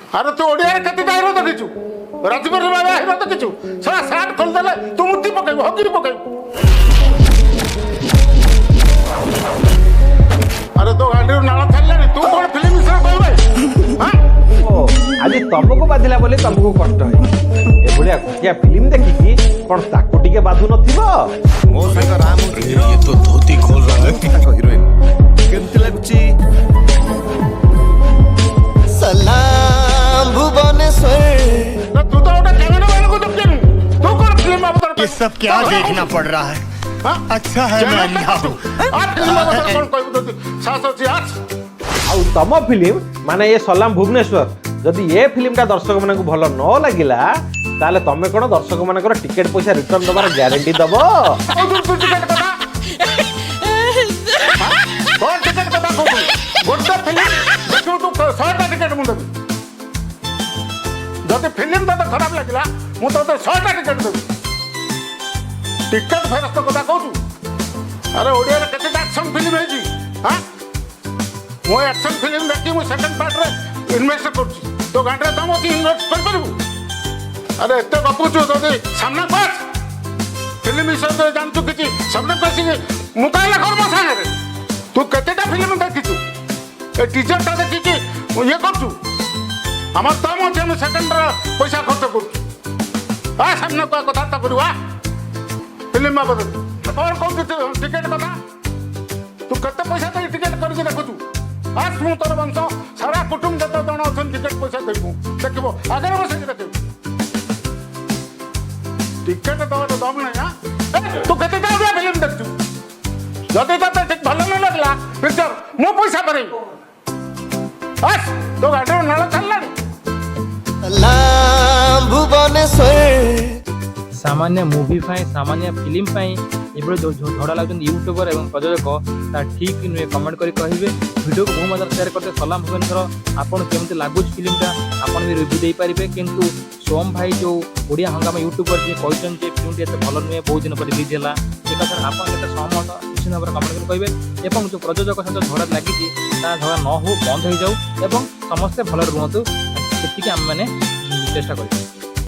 अरे तू ओडिया केते हिरो देखिछु राजवीर बाबा हिरो देखिछु सारा साट खोल देले तू मुट्ठी पकेबो हगिरी पकेबो। अरे तो गांडी नाला छाड़लानी तू कोन फिल्म विषय कहबे हां ओ आज तुमको बाधिला बोले तुमको कष्ट है ए भलिया क्या फिल्म देखि कि कोन ताकू टिके बाधु नथिबो मो संग राम ये तो धोती खोल रहा है ताको हीरोइन केमति लागछि। सलाम भुवनेश्वर तू तो ओटा कैमरा वाले को देख तू कोन फिल्म अवतार ये सब क्या देखना पड़ रहा है। अच्छा है मैं अंधा हूं। आज फिल्म अवतार कोन कहबो सासोची आज आ तम फिल्म माने ये सलाम भुवनेश्वर जदि ये फिल्म टा दर्शक मानक भल न लागिला ताले तमे कोन दर्शक मानकर टिकट पैसा रिटर्न दबार गारंटी दबो। टिकट कथा कौन टिकट कथा कहू गोटे फिल्म देखू तू 100टा टिकट मु देबी जदि फिल्म तो खराब लगिला मु तो 100टा टिकट देबी टिकट फेरस्त कथा कहू। अरे ओडिया रे केते एक्शन फिल्म है जी हां मो एक्शन फिल्म देखी मु सेकंड पार्ट रे इन्वेस्ट करछी तो गांडे दम अछि इन्वेस्ट कर परबू। अरे एते गपुछु जदि सामने बस फिल्म विषय तो जानतु किछि सामने बसी मुकाबला कर मो संगे तू केतेटा फिल्म देखिछु ए टीचर ता देखि ये करछु हमर दम अछि हम सेकंड रे पैसा खर्च करछु आ सामने को कथा ता करवा फिल्म में बदल और कौन टिकट कथा तू केते पैसा दे टिकट करके देखछु आज मु तोर वंश सारा कुटुंब जत जण अछन टिकट पैसा देबू देखबो आगे बस देखबो टिकट तो दम नहीं हां तू केते टा फिल्म देखछु जदि तते ठीक भल न लगला पिक्चर मु पैसा करे आज तो गाडी नाला चललानी। सलाम भुवनेश्वर सामान्य मूवी सामान्य फिल्म ये जो झगड़ा लगे यूट्यूबर और प्रयोजक ता ठीक नुहे कमेंट करी कहिबे वीडियो को बहुत मजा शेयर करते। सलाम भुवनेश्वर आपन केमते लागुच फिल्मटा आपन भी रिव्यू दे पारिबे किंतु सोम भाई जो ओडिया हंगामा यूट्यूबर जे कहछन जे फिल्मटी एते भलो नुहे बहुत दिन पर रिलीज होला ए कथा आपन केते सहमत निश्चित भाव कमेंट करी कहिबे एवं जो प्रयोजक सहित झगड़ा लागि ता झगड़ा न हो बंद हो जाऊ एवं समस्त भलो रुहतु सेतिके हम माने चेष्टा करिबे।